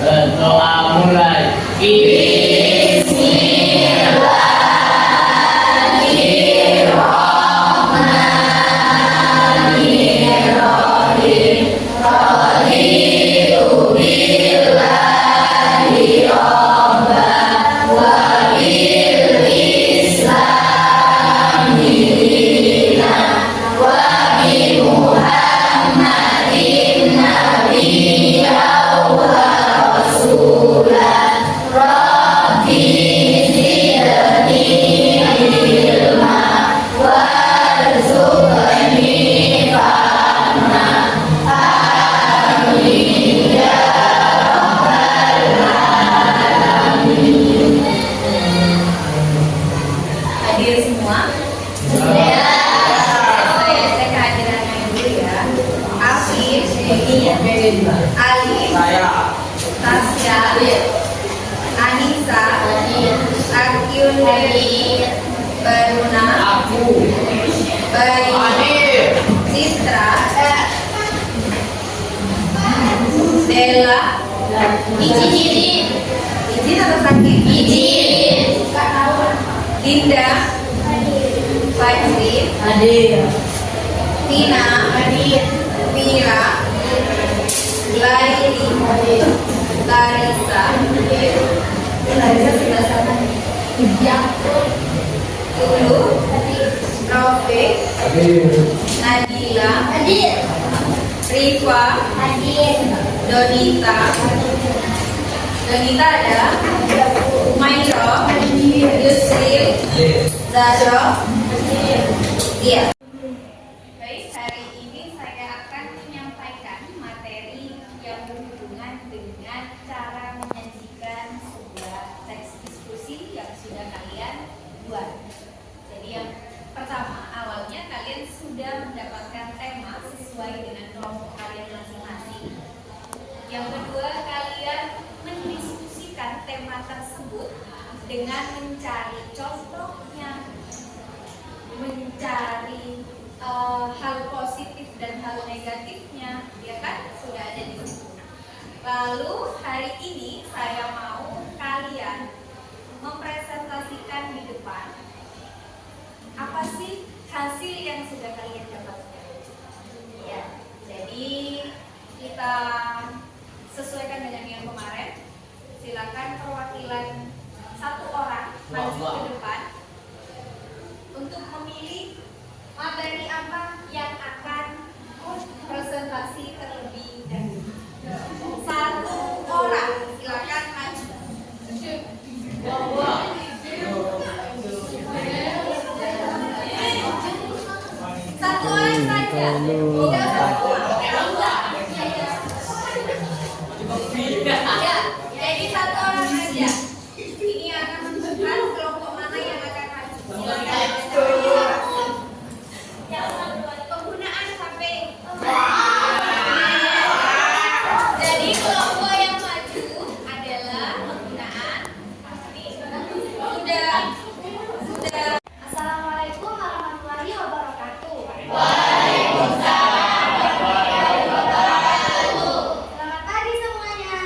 Berdoa mulai. Hadir semua? Ya. Saya cek kehadirannya dulu ya. Afif, Ali, Tasya, Anissa, Akyun dari Baruna, Bayi, Citra, Della, Izin atau sakit? Dinda, Fajri, Tina, Mira, Laili, Larissa, sudah sama, Lulu, Rafiq, Nadila, Rifa, Donita ada, Mairo, Yusril, Zahro, iya. Baik, hari ini saya akan menyampaikan materi yang berhubungan dengan cara menyajikan sebuah teks diskusi yang sudah kalian buat. Jadi yang pertama, awalnya kalian sudah mendapatkan tema sesuai dengan kelompok kalian masing-masing. Yang kedua, kalian mendiskusikan tema tersebut dengan mencari contohnya, mencari hal positif dan hal negatifnya, ya kan? Sudah ada di situ. Lalu hari ini saya mau kalian mempresentasikan di depan apa sih hasil yang sudah kalian dapatkan. Ya, jadi kita sesuaikan dengan yang kemarin. Silakan perwakilan satu orang maju ke depan untuk memilih materi apa yang akan presentasi terlebih dahulu. Satu orang, silakan maju. Satu orang saja. Tidak semua. Ya, jadi satu orang saja. Ini akan menentukan kelompok mana yang akan maju. Penggunaan HP. Jadi kelompok yang maju adalah penggunaan HP. Sudah. Assalamualaikum warahmatullahi wabarakatuh. Selamat pagi semuanya.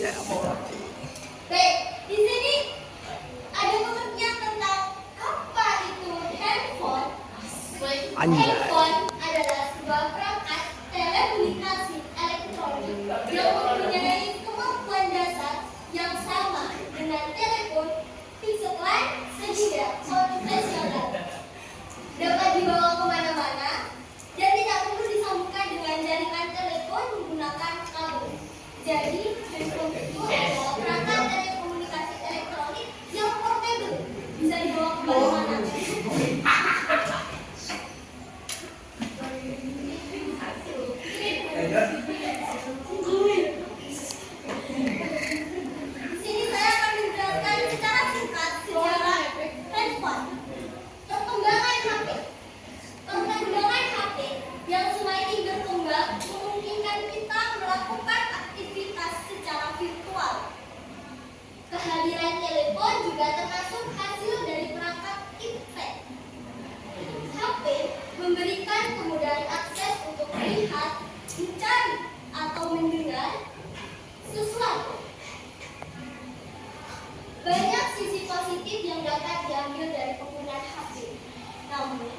Baik, di sini ada pengertian tentang apa itu handphone. Handphone adalah sebuah perangkat telekomunikasi elektronik yang mempunyai kemampuan dasar yang sama dengan telepon, fixed line, sehingga konvensional. Dapat dibawa kemana-mana dan tidak perlu disambungkan dengan jaringan telepon menggunakan kabel. Jadi, handphone itu adalah perangkat telekomunikasi elektronik yang portable, bisa dibawa kemana-mana. Di sini saya akan menjelaskan secara singkat sejarah handphone. Perkembangan HP yang semakin berkembang memungkinkan kita melakukan aktivitas secara virtual. Kehadiran telepon juga termasuk hasil dari perangkat internet. HP memberikan kemudahan akses untuk melihat, mencari, atau mendengar sesuatu. Banyak sisi positif yang dapat diambil dari penggunaan HP. Namun,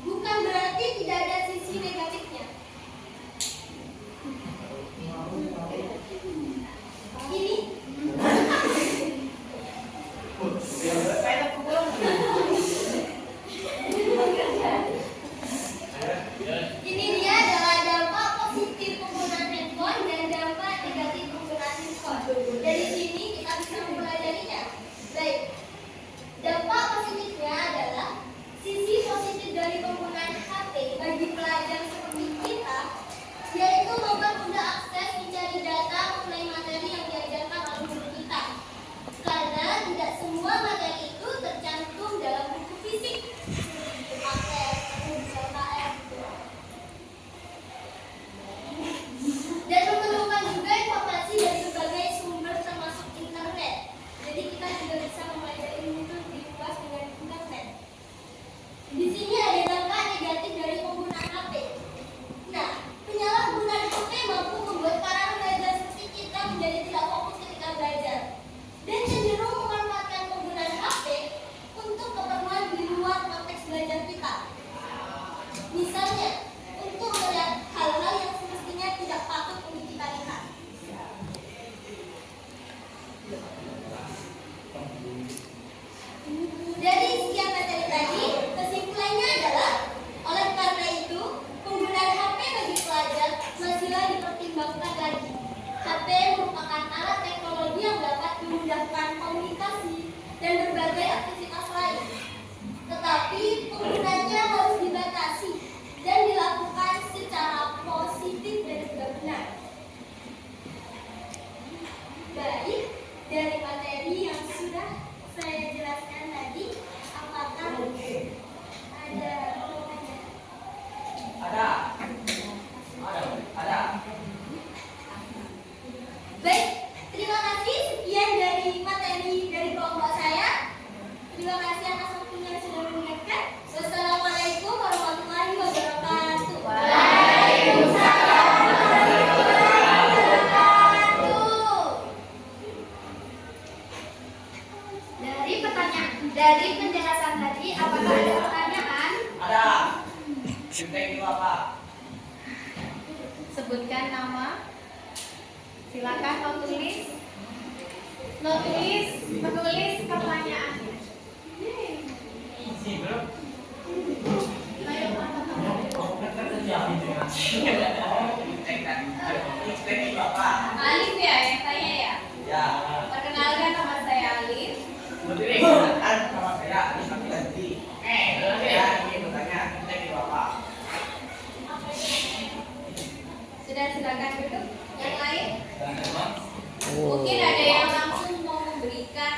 bukan berarti tidak ada sisi negatifnya. Ini dia adalah dampak positif penggunaan handphone dan dampak negatif penggunaan handphone. Dari sini kita bisa mempelajarinya. Baik, dampak positifnya adalah sisi positif dari penggunaan HP bagi pelajar seperti kita, yaitu mempermudah akses mencari data mengenai materi yang diajarkan oleh guru kita. Karena tidak semua materi itu tercantum dalam buku fisik, dan memerlukan juga informasi dari berbagai sumber termasuk internet. Jadi kita juga bisa mempelajari ilmu itu lebih luas dengan internet. Di sini ada dampak negatif dari penggunaan HP. Nah, penyalahgunaan HP mampu membuat para remaja seperti kita menjadi tidak fokus ketika belajar dan cenderung memanfaatkan penggunaan HP untuk keperluan di luar konteks belajar kita. Misalnya, untuk melihat hal-hal yang semestinya tidak patut untuk kita lihat. Dari sekian materi tadi, kesimpulannya adalah, oleh karena itu, penggunaan HP bagi pelajar masihlah dipertimbangkan lagi. HP merupakan alat teknologi yang dapat memudahkan komunikasi dan berbagai aktivitas lain. Tetapi penggunaannya harus dibatasi dan dilakukan secara positif dan juga benar. Baik, dari materi yang sudah saya jelaskan tadi, apakah ada pertanyaan? Ada. Baik, terima kasih. Sekian dari materi dari kelompok saya. Terima kasih atas waktunya yang sudah mendengarkan. Wassalamualaikum warahmatullahi wabarakatuh. Waalaikumsalam warahmatullahi wabarakatuh. Dari penjelasan tadi, apakah ada pertanyaan? Ada. Cinta itu apa? Sebutkan nama. Silakan menulis pertanyaannya. Easy, bro. Cinta itu apa? Alif ya yang tanya ya. Ya. Perkenalkan, nama saya Alif. Berdiri. Nama saya Ismail Ganti. Ya, ini bertanya. Cinta itu apa? Sudah, silakan duduk. Yang lain? Oh. Mungkin ada yang langsung mau memberikan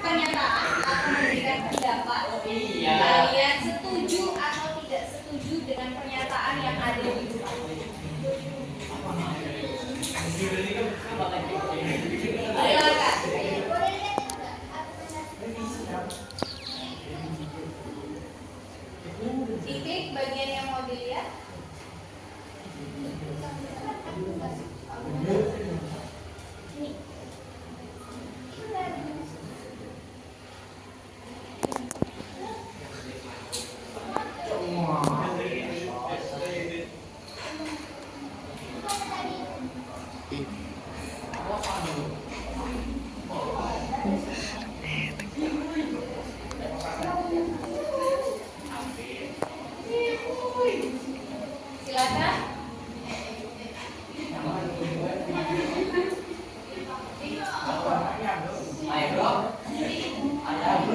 pernyataan atau memberikan pendapat. Iya. Kalian setuju atau tidak setuju dengan pernyataan yang ada di buku? Silakan. Titik bagian yang mau dilihat. Silakan. Ayo bro. Ayo bro.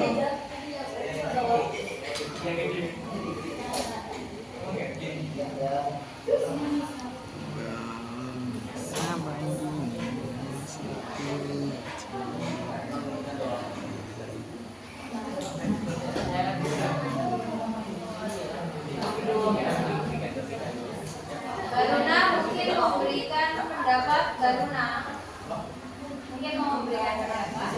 Garuna mungkin memberikan pendapat. Garuna mungkin mau memberikan pendapat.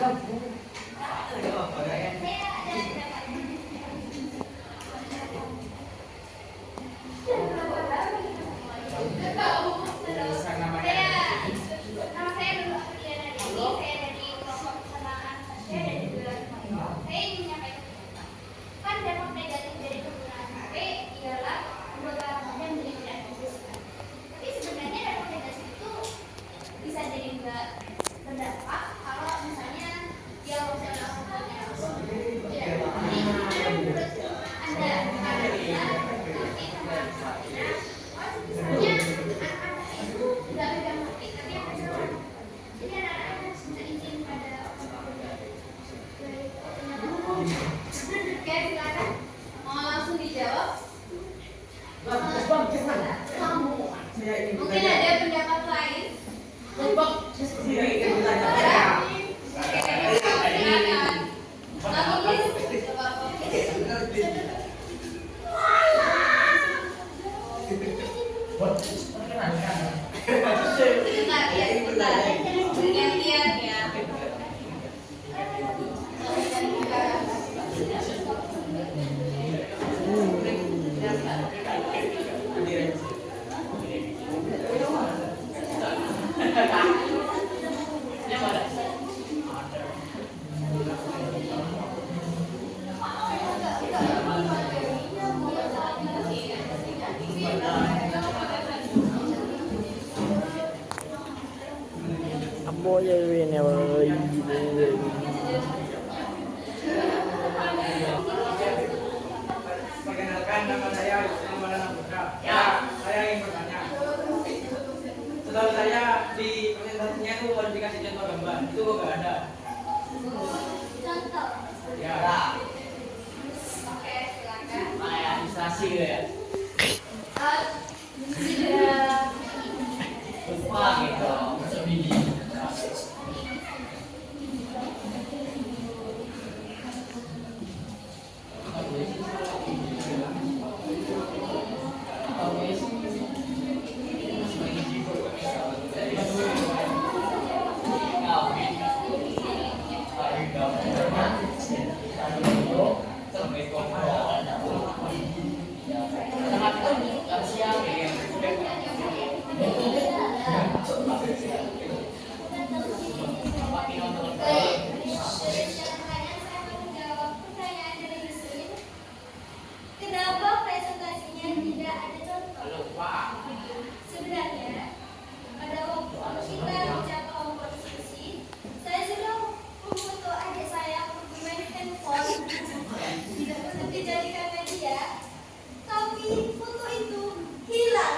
Oke, silakan. Mau langsung dijawab? Mungkin ada pendapat lain? Silakan. Langsung please. Coba fokus. Sebentar ya, sebentar. Gantian ya. Perkenalkan, nama saya Ramadhan Putra. Ya, saya ingin bertanya. Setahu saya di presentasinya itu harus dikasih contoh gambar. Itu kok nggak ada? Contoh. Ya. Oke, silakan. Kayak ilustrasi gitu ya. Sudah. Lupa gitu. Kenapa presentasinya tidak ada contoh? Sebenarnya pada waktu kita bicara kelompok diskusi, saya sudah memfoto adik saya bermain handphone untuk dijadikan media, tapi foto itu hilang.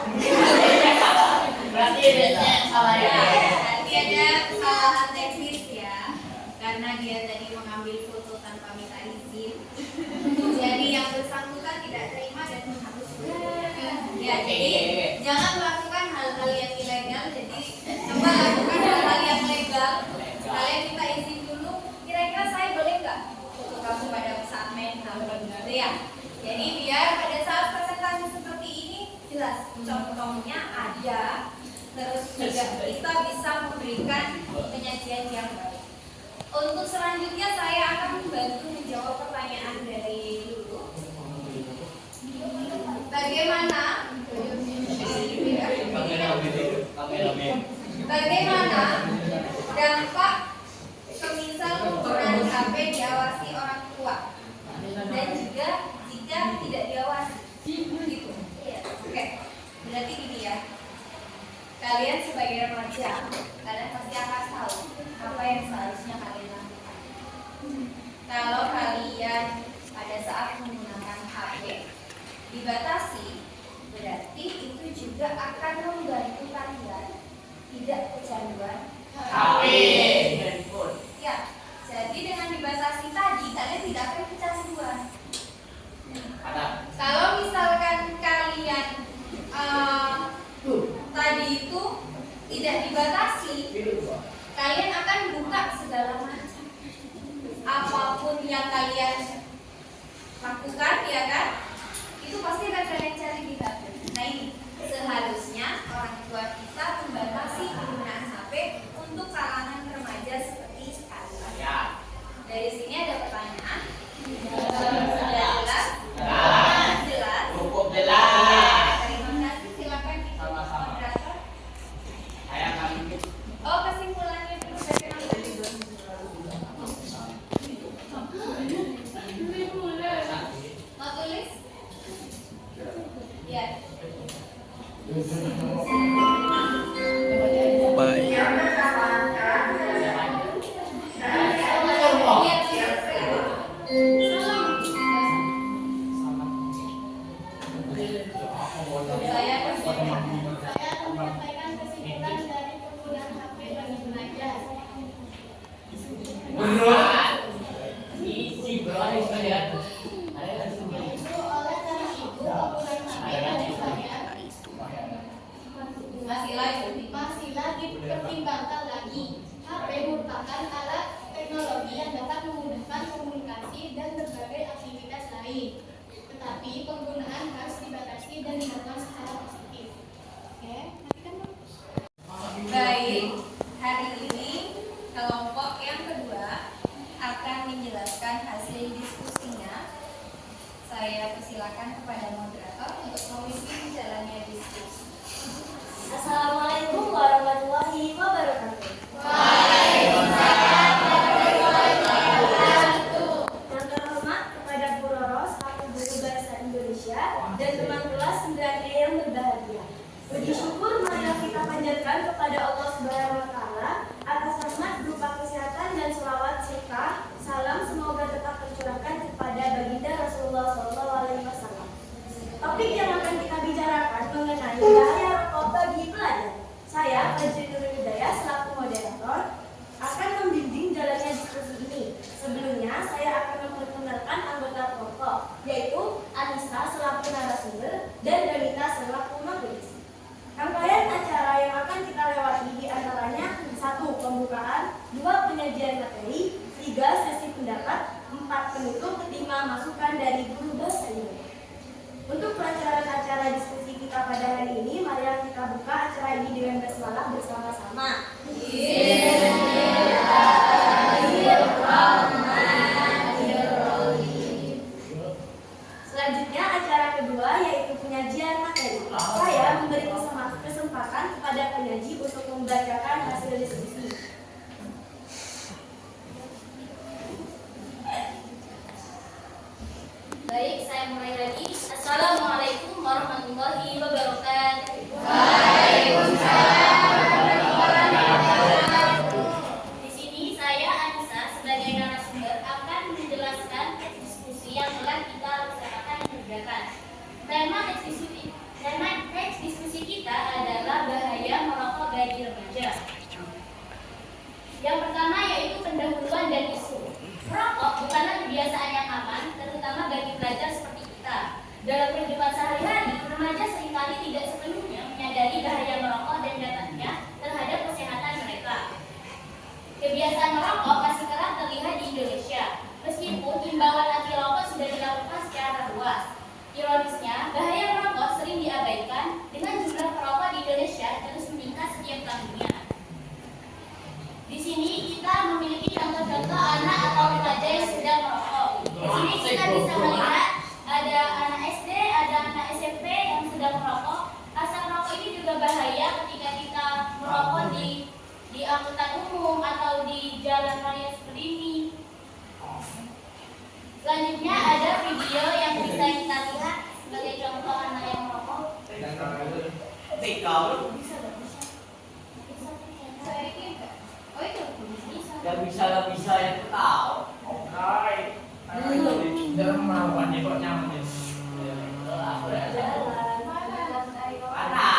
Berarti ada salah ya. Nanti ada kesalahan teknis ya, karena dia tadi mengambil foto tanpa minta izin. Jadi yang bersangkutan tidak terima dan menghapuskan. Ya, jadi jangan melakukan hal-hal yang ilegal. Jadi coba lakukan hal-hal yang legal. Kalian minta izin dulu. Kira-kira saya boleh nggak foto kamu pada saat main handphone gitu ya? Jadi biar pada saat presentasi seperti ini jelas contohnya ada. Terus juga kita bisa memberikan penyajian yang baik. Untuk selanjutnya saya akan membantu menjawab pertanyaan dari Lulu. Bagaimana Bagaimana dampak semisal penggunaan HP diawasi orang tua dan juga jika tidak diawasi? Gitu. Oke, berarti gini ya. Kalian sebagai remaja, kalian pasti akan tahu apa yang seharusnya kalian lakukan. Kalau kalian pada saat menggunakan HP dibatasi, berarti itu juga akan membantu kalian tidak kecanduan HP. Ya, jadi dengan dibatasi tadi kalian tidak akan kecanduan. Kalau misalkan kalian tadi itu tidak dibatasi, kalian akan buka segala macam. Apapun yang kalian lakukan, ya kan? Itu pasti akan kalian cari di HP. Nah ini seharusnya orang tua kita membatasi penggunaan HP untuk kalangan remaja seperti kalian. Dari sini ada pertanyaan. Sudah jelas? Jelas? Cukup jelas. Terima kasih. Silakan moderator. Oh, kesimpulannya dulu mau tulis? Ya. Saya akan menyampaikan kesimpulan dari penggunaan HP bagi belajar. Yaitu oleh karena itu penggunaan HP bagi belajar masih lagi dipertimbangkan lagi. HP merupakan alat teknologi yang dapat memudahkan komunikasi dan berbagai aktivitas lain. Tetapi penggunaan harus dibatasi dan dilakukan secara positif. Oke, nanti kan Baik, hari ini kelompok yang kedua akan menjelaskan hasil diskusinya. Saya persilakan kepada moderator untuk memimpin jalannya diskusi. Assalamualaikum warahmatullahi wabarakatuh. Yang terhormat kepada Bu Roro selaku Guru Bahasa Indonesia dan teman kelas 9E yang berbahagia. Puji syukur marilah kita panjatkan kepada Allah Subhanahu wa taala atas rahmat berupa kesehatan dan selawat serta salam semoga tetap tercurahkan kepada baginda Rasulullah SAW. Topik yang akan kita bicarakan mengenai bahaya rokok bagi pelajar. Saya, Fajri Nurul Hidayah selaku moderator akan membimbing jalannya diskusi ini. Sebelumnya, saya akan memperkenalkan anggota kelompok, yaitu Anissa selaku narasumber dan Danita selaku majelis. Rangkaian acara yang akan kita lewati di antaranya 1. Pembukaan, 2. Penyajian materi, 3. Sesi pendapat, 4. Penutup, 5. Masukan dari guru bahasa Indonesia. Untuk perancangan acara diskusi kita pada hari ini, marilah kita buka acara ini dengan basmalah bersama-sama. Selanjutnya acara kedua yaitu penyajian materi. Saya memberi kesempatan kepada penyaji untuk membacakan hasil diskusi. Baik, saya mulai lagi. Assalamualaikum warahmatullahi wabarakatuh. Di sini saya Anissa sebagai narasumber akan menjelaskan diskusi yang telah kita laksanakan dan kerjakan. Tema diskusi kita adalah bahaya merokok bagi remaja. video yang bisa kita lihat sebagai contoh anak yang merokok? Oh itu Gak bisa yang tahu. Hai. Dalam melakukannya kok nyaman ya. Aku udah tahu. Mana?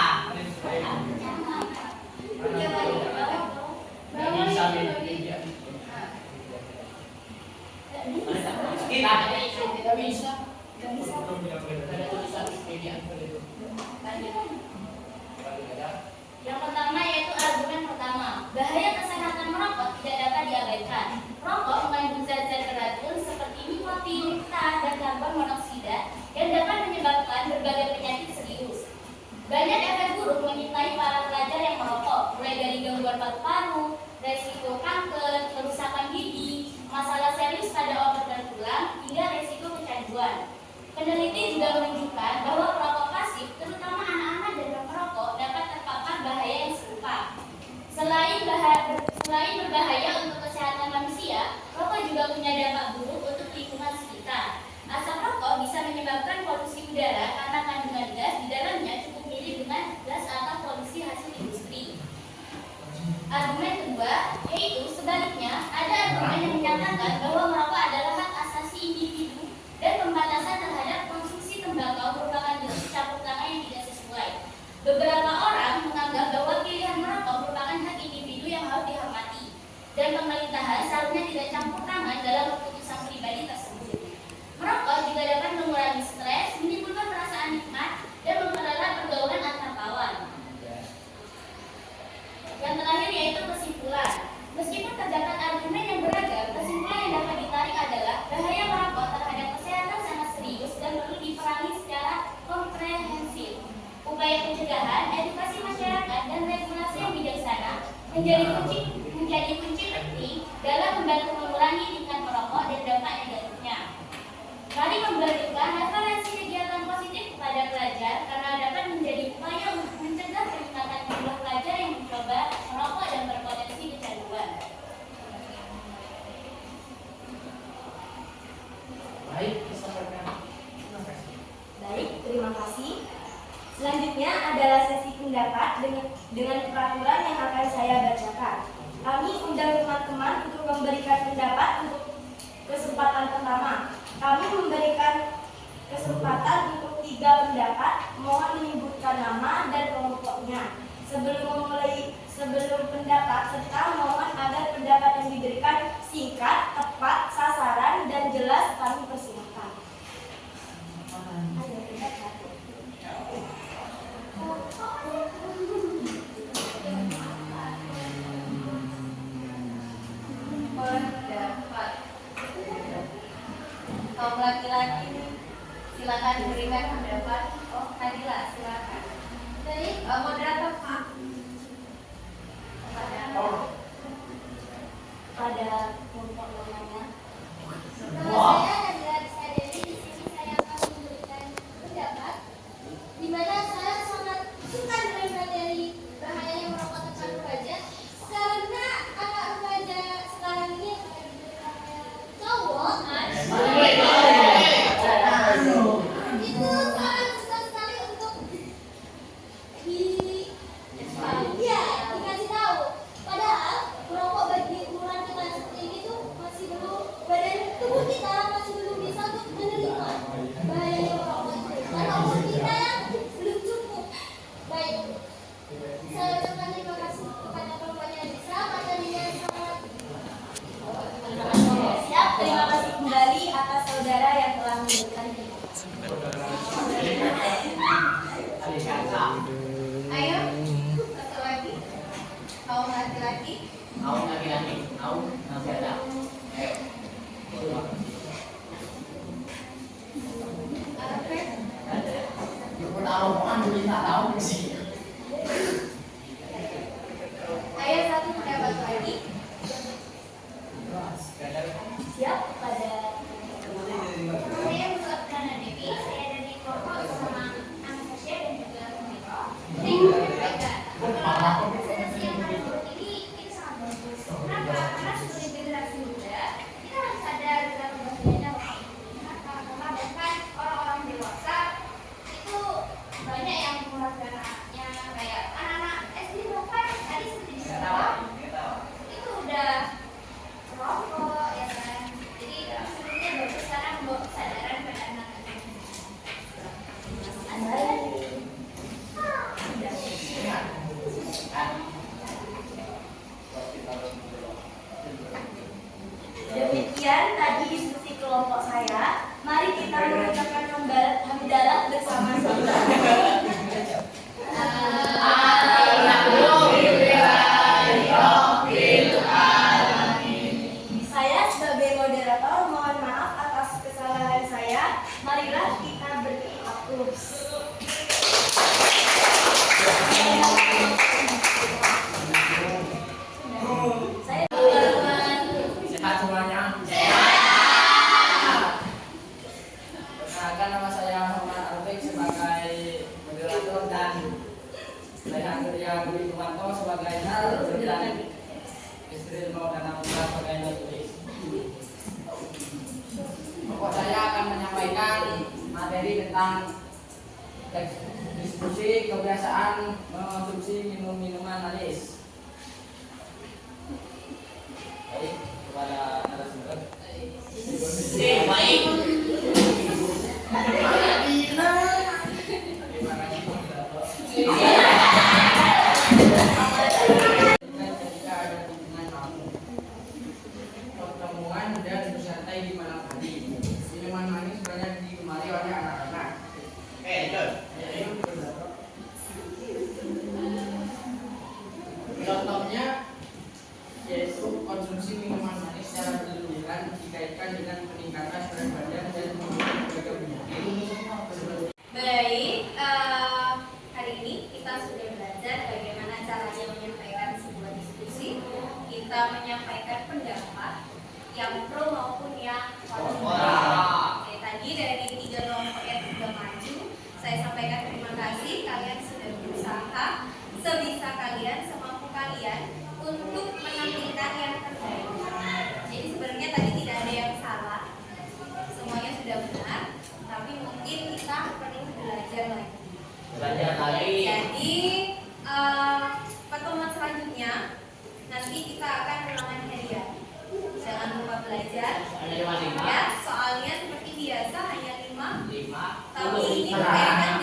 Bisa media. Kita tidak bisa. Ada tulisan media. Yang pertama yaitu argumen pertama, bahaya kesehatan merokok tidak dapat diabaikan. Rokok mengandung zat-zat beracun seperti nikotin, tar, dan karbon monoksida yang dapat menyebabkan berbagai penyakit serius. Banyak efek buruk mengintai para pelajar yang merokok, mulai dari gangguan paru-paru, resiko kanker, kerusakan gigi, masalah serius pada otot dan tulang, hingga resiko kecanduan. Peneliti juga menunjukkan bahwa perokok pasif, terutama anak-anak dan perokok, dapat terpapar bahaya yang serupa. Selain berbahaya untuk kesehatan manusia, rokok juga punya dampak buruk untuk lingkungan sekitar. Asap rokok bisa menyebabkan polusi udara karena kandungan gas di dalamnya cukup mirip dengan gas atau polusi hasil industri. Argumen kedua, yaitu sebaliknya, ada argumen yang menyatakan bahwa merokok adalah hak asasi individu dan pembatasan terhadap konsumsi tembakau merupakan bentuk campur tangan yang tidak sesuai. Beberapa orang menganggap bahwa pilihan merokok merupakan hak individu yang harus dihormati, dan pemerintahan seharusnya tidak campur tangan dalam keputusan pribadi tersebut. Merokok juga dapat mengurangi stres, menimbulkan perasaan nikmat, dan mempererat pergaulan antar kawan. Yang terakhir yaitu kesimpulan. Meskipun terdapat argumen yang beragam, kesimpulan yang dapat ditarik adalah bahaya merokok terhadap kesehatan sangat serius dan perlu diperangi secara komprehensif. Upaya pencegahan, edukasi masyarakat, dan regulasi yang bijaksana menjadi kunci penting dalam membantu mengurangi tingkat merokok dan dampak negatifnya. Mari membagikan referensi kegiatan positif kepada pelajar karena dapat menjadi upaya untuk mencegah peningkatan jumlah pelajar yang mencoba merokok dan berpotensi kecanduan. Baik, disampaikan. Baik, terima kasih. Selanjutnya adalah sesi pendapat dengan peraturan yang akan saya bacakan. Kami undang teman-teman untuk memberikan pendapat untuk kesempatan pertama. Kami memberikan kesempatan untuk 3 pendapat. Mohon menyebutkan nama dan kelompoknya. Sebelum pendapat serta mohon agar pendapat yang diberikan singkat, tepat, sasaran, dan jelas. Kami persilakan. Pendapat. Kaum laki-laki silakan memberikan pendapat. Oh, Nadila silakan. Jadi moderator Pak. Pada kelompok namanya. Wah. Saya Nadila Rizky. Di sini saya akan memberikan pendapat di mana saya sangat suka dengan materi bahaya merokok tekan remaja karena anak remaja sekarang ini cowok itu sangat susah sekali untuk dikasih tahu. Padahal merokok bagi umuran kita seperti ini tuh masih belum, badan tubuh kita masih belum bisa untuk menerima bahayanya merokok itu. Karena umur kita yang belum cukup. Baik, saya ucapkan terima kasih kepada kelompoknya bisa materinya sangat. Siap, terima kasih kembali atas saudara yang telah memberikan Ayo, satu lagi. Kaum laki-laki. Kaum laki-laki, kaum masih ada. Ayo. Alfred. Ada. Aku tahu kan dulu tak tahu sih. Ayo satu pendapat lagi. siap pada Saya Musabdana Dewi, saya dari kelompok bersama Anastasia dan juga Miko. Saya ingin menyampaikan bahwa sesi yang kali ini itu sangat bagus. Kenapa? Karena sebagai generasi muda kita harus sadar betapa bahayanya rokok. Karena moderator dan saya Andrea Dwi Tumanto sebagai narasumber dan istri Maulana Putra sebagai penulis. Pokok saya akan menyampaikan materi tentang diskusi kebiasaan mengonsumsi minuman manis. Baik, kepada narasumber. Baik. Ketika ada kunjungan tamu, pertemuan dan bersantai di malam hari, minuman manis banyak digemari oleh anak-anak. Contohnya, yaitu konsumsi minuman manis secara berlebihan dikaitkan dengan peningkatan berat badan dan berbagai penyakit. Baik, hari ini kita sudah belajar bagaimana caranya menyampaikan sebuah diskusi. Kita menyampaikan pendapat yang pro maupun yang kontra. Oke, tadi dari 3 kelompok yang sudah maju, saya sampaikan terima kasih. Kalian sudah berusaha sebisa kalian, semampu kalian untuk menampilkan yang terbaik. Jadi sebenarnya tadi tidak ada yang salah, semuanya sudah benar, tapi mungkin kita perlu belajar lagi. Jadi pertemuan selanjutnya nanti kita akan ulangan harian. Jangan lupa belajar. Ya, soalnya seperti biasa hanya 5. Tapi ini berkaitan